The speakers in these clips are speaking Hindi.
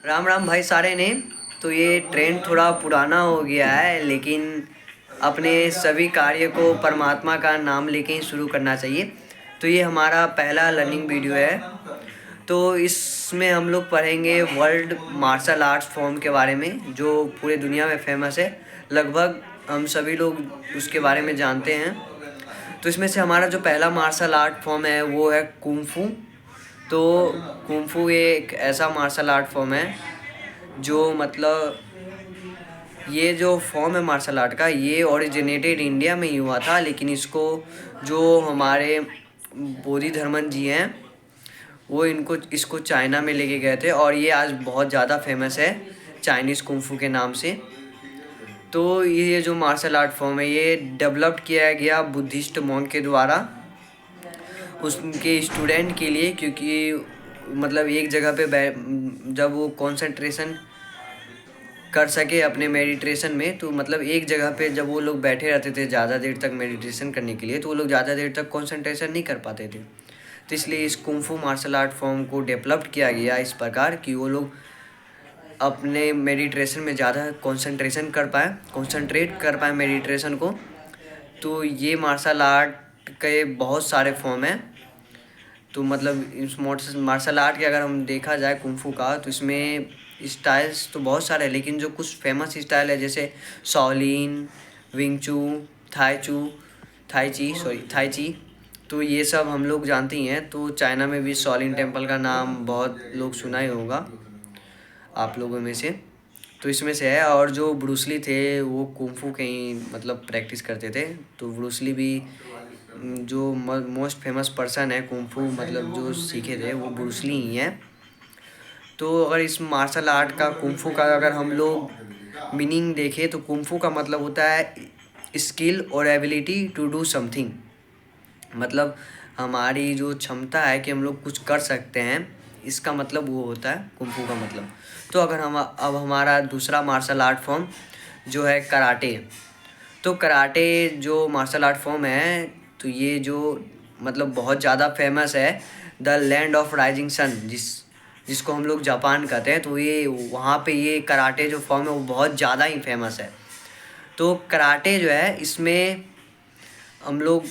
राम राम भाई सारे ने। तो ये ट्रेंड थोड़ा पुराना हो गया है, लेकिन अपने सभी कार्य को परमात्मा का नाम लेके ही शुरू करना चाहिए। तो ये हमारा पहला लर्निंग वीडियो है। तो इसमें हम लोग पढ़ेंगे वर्ल्ड मार्शल आर्ट्स फॉर्म के बारे में, जो पूरे दुनिया में फेमस है। लगभग हम सभी लोग उसके बारे में जानते हैं। तो इसमें से हमारा जो पहला मार्शल आर्ट फॉर्म है वो है कुंफू। तो कुंफू ये एक ऐसा मार्शल आर्ट फॉर्म है जो मतलब ये जो फॉर्म है मार्शल आर्ट का, ये ओरिजिनेटेड इंडिया में ही हुआ था, लेकिन इसको जो हमारे बोधि धर्मन जी हैं वो इसको चाइना में लेके गए थे, और ये आज बहुत ज़्यादा फेमस है चाइनीज़ कुंफू के नाम से। तो ये जो मार्शल आर्ट फॉर्म है ये डेवलप्ड किया गया बुद्धिस्ट मॉन्क के द्वारा उसके स्टूडेंट के लिए, क्योंकि मतलब एक जगह पे जब वो कंसंट्रेशन कर सके अपने मेडिटेशन में, तो मतलब एक जगह पे जब वो लोग बैठे रहते थे ज़्यादा देर तक मेडिटेशन करने के लिए, तो वो लोग ज़्यादा देर तक कंसंट्रेशन नहीं कर पाते थे। तो इसलिए इस कुंफू मार्शल आर्ट फॉर्म को डेवलप्ड किया गया इस प्रकार कि वो लोग अपने मेडिटेशन में ज़्यादा कंसंट्रेट कर पाए मेडिटेशन को। तो ये मार्शल आर्ट के बहुत सारे फॉर्म हैं। तो मतलब इस मार्शल आर्ट के अगर हम देखा जाए कुंफू का, तो इसमें स्टाइल्स तो बहुत सारे हैं, लेकिन जो कुछ फेमस स्टाइल है जैसे शाओलिन, विंग चू, थाई ची, तो ये सब हम लोग जानते ही हैं। तो चाइना में भी शाओलिन टेम्पल का नाम बहुत लोग सुना ही होगा आप लोगों में से। तो इसमें से है, और जो ब्रूसली थे वो कुंफू के ही मतलब प्रैक्टिस करते थे। तो ब्रूसली भी जो मोस्ट फेमस पर्सन है कुंफू मतलब जो सीखे थे वो ब्रूसली ही हैं। तो अगर इस मार्शल आर्ट का कुंफू का अगर हम लोग मीनिंग देखें, तो कुंफू का मतलब होता है स्किल और एबिलिटी टू डू समथिंग। मतलब हमारी जो क्षमता है कि हम लोग कुछ कर सकते हैं, इसका मतलब वो होता है कुंफू का मतलब। तो अगर हम अब हमारा दूसरा मार्शल आर्ट फॉर्म जो है कराटे। तो कराटे जो मार्शल आर्ट फॉर्म है, तो ये जो मतलब बहुत ज़्यादा फेमस है, the land of rising sun जिसको हम लोग जापान कहते हैं। तो ये वहाँ पे ये कराटे जो फॉर्म है वो बहुत ज़्यादा ही फेमस है। तो कराटे जो है इसमें हम लोग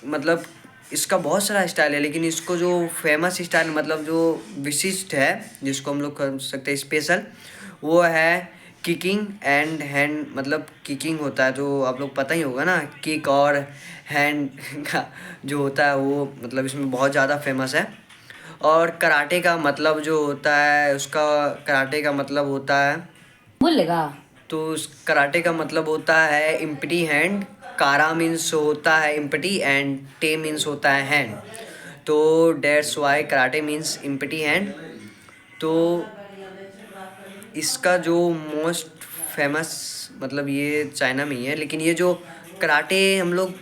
मतलब इसका बहुत सारा स्टाइल है, लेकिन इसको जो फेमस स्टाइल मतलब जो विशिष्ट है जिसको हम लोग कर सकते हैं स्पेशल, वो है किकिंग एंड हैंड। मतलब किकिंग होता है तो आप लोग पता ही होगा ना, किक और हैंड का जो होता है वो मतलब इसमें बहुत ज़्यादा फेमस है। और कराटे का मतलब जो होता है उसका कराटे का मतलब होता है बोलेगा। तो उस कराटे का मतलब होता है इम्पटी हैंड। कारा मीन्स होता है इम्पटी एंड टे मीन्स होता है हैंड। तो that's why karate means empty hand. तो इसका जो मोस्ट फेमस मतलब ये चाइना में ही है, लेकिन ये जो कराटे हम लोग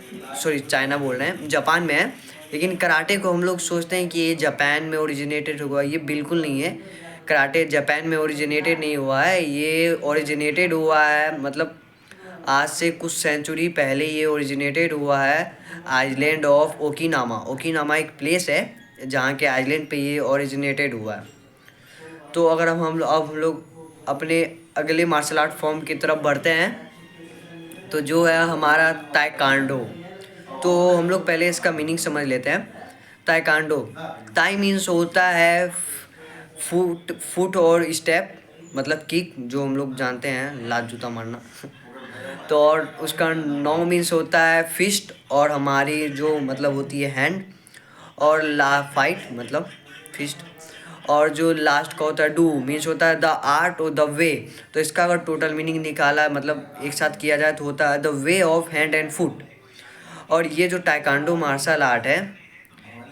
चाइना बोल रहे हैं, जापान में है। लेकिन कराटे को हम लोग सोचते हैं कि ये जापान में ओरिजिनेटेड हुआ, ये बिल्कुल नहीं है। कराटे जापान में ओरिजिनेटेड नहीं हुआ है, ये ओरिजिनेटेड हुआ है मतलब आज से कुछ सेंचुरी पहले ये ओरिजिनेटेड हुआ है आइलैंड ऑफ ओकिनावा। ओकिनावा एक प्लेस है जहाँ के आइलैंड पे ये ओरिजिनेटेड हुआ है। तो अगर अब हम लोग अपने अगले मार्शल आर्ट फॉर्म की तरफ बढ़ते हैं, तो जो है हमारा ताइक्वांडो। तो हम लोग पहले इसका मीनिंग समझ लेते हैं। ताइक्वांडो, ताई मीन्स होता है फुट और स्टेप मतलब किक, जो हम लोग जानते हैं लात जूता मारना। तो और उसका नौ मीन्स होता है फिस्ट, और हमारी जो मतलब होती है हैंड, और ला फाइट मतलब फिस्ट। और जो लास्ट का होता है डू मीन्स होता है द आर्ट और द वे। तो इसका अगर टोटल मीनिंग निकाला मतलब एक साथ किया जाए तो होता है the way of hand and foot. और ये जो टाइकांडो मार्शल आर्ट है,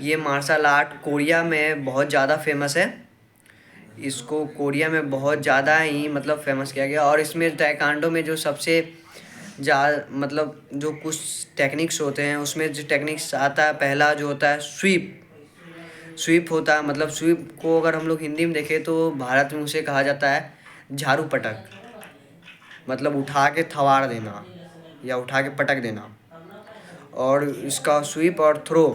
ये मार्शल आर्ट कोरिया में बहुत ज़्यादा फेमस है। इसको कोरिया में बहुत ज़्यादा ही मतलब फेमस किया गया। और इसमें टाइकांडो में जो सबसे मतलब जो कुछ टेक्निक्स होते हैं, उसमें जो टेक्निक्स आता है पहला जो होता है स्वीप। स्वीप होता है मतलब स्वीप को अगर हम लोग हिंदी में देखें तो भारत में उसे कहा जाता है झाड़ू पटक। मतलब उठा के थवाड़ देना या उठा के पटक देना। और इसका स्वीप और थ्रो।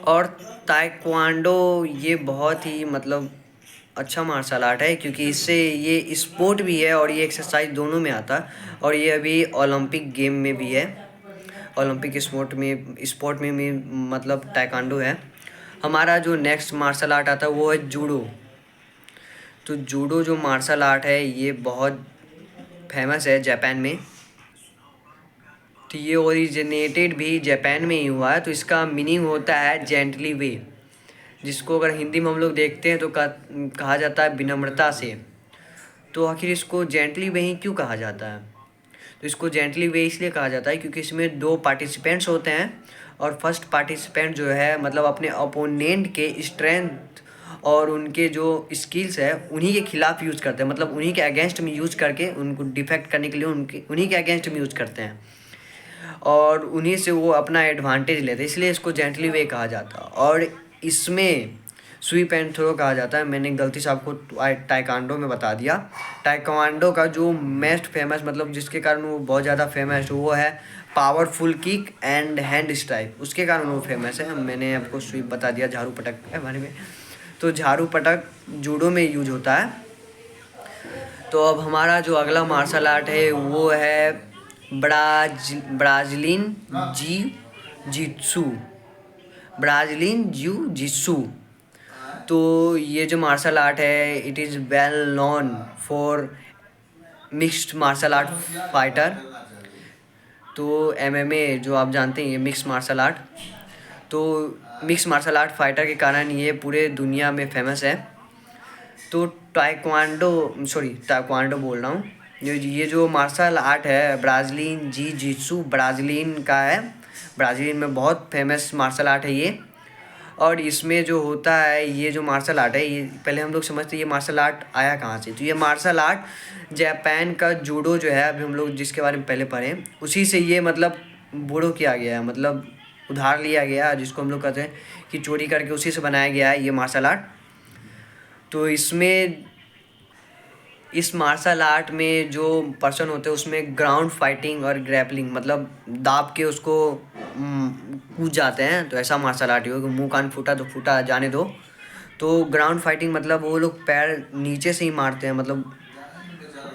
और ताइक्वांडो ये बहुत ही मतलब अच्छा मार्शल आर्ट है, क्योंकि इससे ये स्पोर्ट भी है और ये एक्सरसाइज दोनों में आता है। और ये अभी ओलंपिक गेम में भी है, ओलंपिक स्पोर्ट में भी मतलब ताइक्वांडो है। हमारा जो नेक्स्ट मार्शल आर्ट आता है वो है जूडो। तो जूडो जो मार्शल आर्ट है ये बहुत फेमस है जापान में। तो ये ओरिजिनेटेड भी जापान में ही हुआ है। तो इसका मीनिंग होता है जेंटली वे, जिसको अगर हिंदी में हम लोग देखते हैं तो कहा जाता है विनम्रता से। तो आखिर इसको जेंटली वे ही क्यों कहा जाता है? तो इसको जेंटली वे इसलिए कहा जाता है क्योंकि इसमें 2 पार्टिसिपेंट्स होते हैं, और फर्स्ट पार्टिसिपेंट जो है मतलब अपने अपोनेंट के स्ट्रेंथ और उनके जो स्किल्स है उन्हीं के खिलाफ यूज़ करते हैं, मतलब उन्हीं के अगेंस्ट में यूज़ करके उनको डिफेक्ट करने के लिए उन्हीं के अगेंस्ट में यूज़ करते हैं, और उन्हीं से वो अपना एडवांटेज लेते हैं, इसलिए इसको जेंटली वे कहा जाता है। और इसमें स्वीप एंड थ्रो कहा जाता है। मैंने गलती से आपको ताइक्वांडो में बता दिया। ताइक्वांडो का जो मोस्ट फेमस मतलब जिसके कारण वो बहुत ज़्यादा फेमस वो है powerful kick and hand strike, उसके कारण वो फेमस है। मैंने आपको स्वीप बता दिया, झाड़ू पटक के बारे में। तो झाड़ू पटक जूडो में यूज होता है। तो अब हमारा जो अगला मार्शल आर्ट है वो है ब्राज़ीलियन जित्सु। ब्राज़ीलियन जित्सु। तो ये जो मार्शल आर्ट है it is well known for mixed martial art fighter. तो MMA जो आप जानते हैं ये मिक्स मार्शल आर्ट, तो मिक्स मार्शल आर्ट फाइटर के कारण ये पूरे दुनिया में फेमस है। तो ताइक्वांडो बोल रहा हूँ। ये जो मार्शल आर्ट है ब्राज़ीलियन जित्सु ब्राज़ीलियन का है, ब्राज़ील में बहुत फेमस मार्शल आर्ट है ये। और इसमें जो होता है ये जो मार्शल आर्ट है ये पहले हम लोग समझते हैं ये मार्शल आर्ट आया कहाँ से। तो ये मार्शल आर्ट जापान का जूडो जो है अभी हम लोग जिसके बारे में पहले पढ़े उसी से ये मतलब बूढ़ो किया गया है, मतलब उधार लिया गया, जिसको हम लोग कहते हैं कि चोरी करके उसी से बनाया गया है ये मार्शल आर्ट। तो इस मार्शल आर्ट में जो पर्सन होते हैं उसमें ग्राउंड फाइटिंग और ग्रैपलिंग मतलब दाब के उसको कूद जाते हैं। तो ऐसा मार्शल आर्ट हो कि मुंह कान फूटा तो फूटा जाने दो। तो ग्राउंड फाइटिंग मतलब वो लोग पैर नीचे से ही मारते हैं, मतलब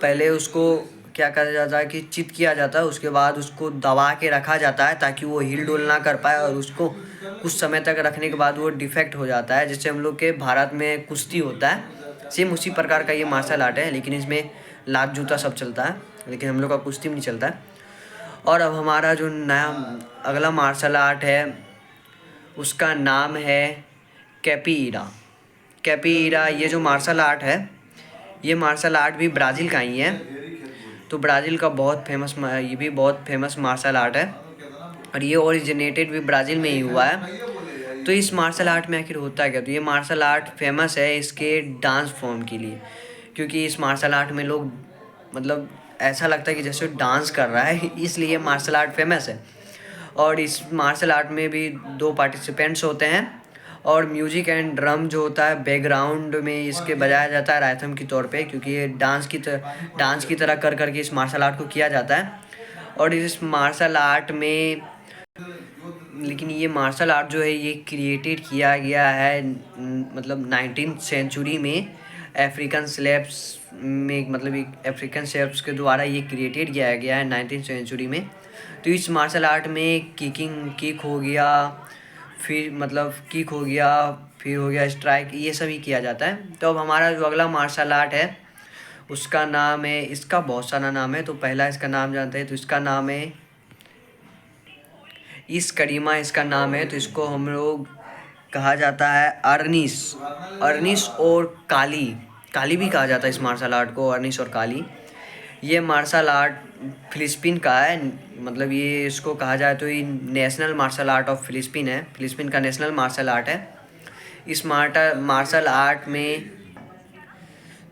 पहले उसको क्या करा जाता है कि चित किया जाता है, उसके बाद उसको दबा के रखा जाता है ताकि वो हिल डुल ना कर पाए, और उसको कुछ समय तक रखने के बाद वो डिफेक्ट हो जाता है। जैसे हम लोग के भारत में कुश्ती होता है सेम उसी प्रकार का ये मार्शल आर्ट है, लेकिन इसमें लात जूता सब चलता है, लेकिन हम लोग का कुश्ती में नहीं चलता है। और अब हमारा जो नया अगला मार्शल आर्ट है उसका नाम है कैपोएइरा। ये जो मार्शल आर्ट है ये मार्शल आर्ट भी ब्राज़ील का ही है। तो ब्राज़ील का ये भी बहुत फेमस मार्शल आर्ट है, और ये ओरिजिनेटेड भी ब्राज़ील में ही हुआ है। तो इस मार्शल आर्ट में आखिर होता क्या? तो ये मार्शल आर्ट फेमस है इसके डांस फॉर्म के लिए, क्योंकि इस मार्शल आर्ट में लोग मतलब ऐसा लगता है कि जैसे डांस कर रहा है, इसलिए मार्शल आर्ट फेमस है। और इस मार्शल आर्ट में भी 2 पार्टिसिपेंट्स होते हैं, और म्यूजिक एंड ड्रम जो होता है बैकग्राउंड में इसके बजाया जाता है रायथम के तौर पे, क्योंकि ये डांस की तरह कर करके इस मार्शल आर्ट को किया जाता है। और इस मार्शल आर्ट में लेकिन ये मार्शल आर्ट जो है ये क्रिएटेड किया गया है मतलब 19th सेंचुरी में अफ्रीकन स्लेव्स में, मतलब एक अफ्रीकन स्लेव्स के द्वारा ये क्रिएटेड किया गया है 19th सेंचुरी में। तो इस मार्शल आर्ट में किक हो गया, फिर हो गया स्ट्राइक, ये सभी किया जाता है। तो अब हमारा जो अगला मार्शल आर्ट है उसका नाम है, इसका बहुत सारा नाम है, तो पहला इसका नाम जानते हैं। तो इसका नाम है करीमा इसका नाम है। तो इसको हम लोग कहा जाता है अर्निस और काली भी कहा जाता है इस मार्शल आर्ट को, अर्निस और काली। ये मार्शल आर्ट फिलिस्पीन का है, मतलब ये इसको कहा जाए तो ये national martial art of Philippines है, फिलिस्पीन का नेशनल मार्शल आर्ट है। इस मार्शल आर्ट में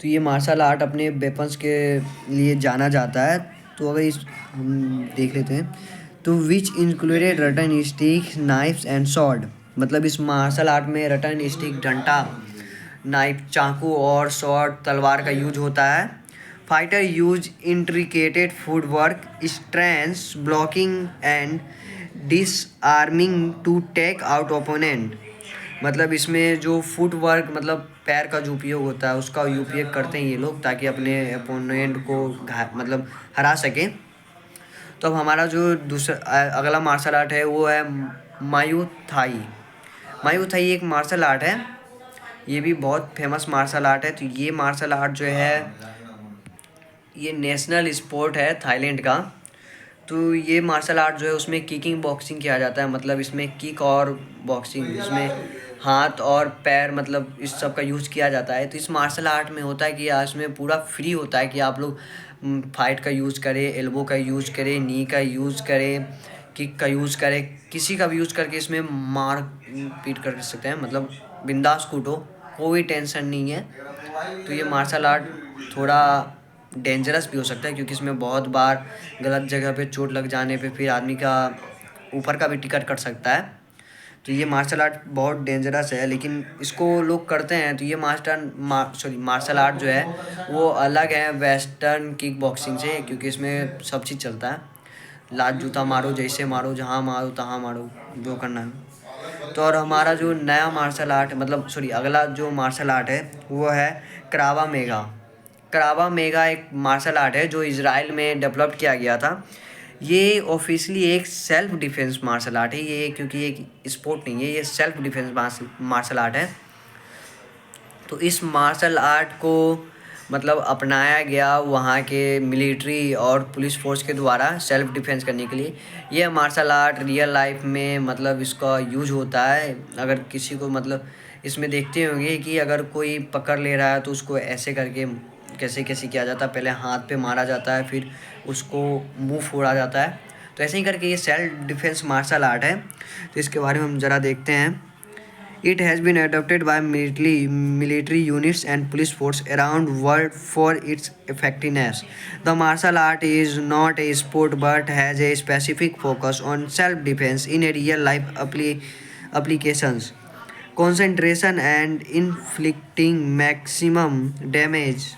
तो ये मार्शल आर्ट अपने वेपन्स के लिए जाना जाता है। तो अगर हम देख लेते हैं तो which included rattan stick knives and sword, मतलब इस मार्शल आर्ट में रटन स्टिक डंडा, नाइफ चाकू और सॉर्ड तलवार का यूज होता है। Fighter use intricated footwork, strength, blocking and disarming to take out opponent. मतलब इसमें जो फुटवर्क मतलब पैर का जो उपयोग होता है उसका उपयोग करते हैं ये लोग, ताकि अपने अपोनेंट को मतलब हरा सकें। तो अब हमारा जो दूसरा अगला मार्शल आर्ट है वो है मायू थाई। मायू थाई एक मार्शल आर्ट है, ये भी बहुत फेमस मार्शल आर्ट है। तो ये मार्शल आर्ट जो है ये नेशनल स्पोर्ट है थाईलैंड का। तो ये मार्शल आर्ट जो है उसमें किकिंग बॉक्सिंग किया जाता है, मतलब इसमें किक और बॉक्सिंग, इसमें हाथ और पैर मतलब इस सब का यूज़ किया जाता है। तो इस मार्शल आर्ट में होता है कि इसमें पूरा फ्री होता है कि आप लोग फाइट का यूज़ करें, एल्बो का यूज़ करें, नी का यूज़ करें, किक का यूज़ करें, किसी का भी यूज़ करके इसमें मार पीट कर सकते हैं, मतलब बिंदास कूटो, कोई टेंशन नहीं है। तो ये मार्शल आर्ट थोड़ा डेंजरस भी हो सकता है, क्योंकि इसमें बहुत बार गलत जगह पे चोट लग जाने पे फिर आदमी का ऊपर का भी टिकट कट सकता है। तो ये मार्शल आर्ट बहुत डेंजरस है, लेकिन इसको लोग करते हैं। तो ये मार्शल आर्ट जो है वो अलग है वेस्टर्न किक बॉक्सिंग से, क्योंकि इसमें सब चीज़ चलता है, लात जूता मारो, जैसे मारो, जहाँ मारो तहाँ मारो, जो करना है। तो और हमारा जो नया मार्शल आर्ट मतलब अगला जो मार्शल आर्ट है वो है क्रावा मेगा। क्रावा मेगा एक मार्शल आर्ट है जो इज़राइल में डेवलप किया गया था। ये ऑफिशियली एक सेल्फ डिफेंस मार्शल आर्ट है ये, क्योंकि एक स्पोर्ट नहीं है, ये सेल्फ डिफेंस मार्शल आर्ट है। तो इस मार्शल आर्ट को मतलब अपनाया गया वहाँ के मिलिट्री और पुलिस फोर्स के द्वारा सेल्फ डिफेंस करने के लिए। ये मार्शल आर्ट रियल लाइफ में मतलब इसका यूज होता है। अगर किसी को मतलब इसमें देखते होंगे कि अगर कोई पकड़ ले रहा है तो उसको ऐसे करके कैसे कैसे किया जाता है, पहले हाथ पे मारा जाता है, फिर उसको मुंह फोड़ा जाता है। तो ऐसे ही करके ये सेल्फ डिफेंस मार्शल आर्ट है। तो इसके बारे में हम ज़रा देखते हैं। It has been adopted by military units and police force around world for its effectiveness. The martial art is not a sport but has a specific focus on self-defense in a real-life applications. Concentration and inflicting maximum damage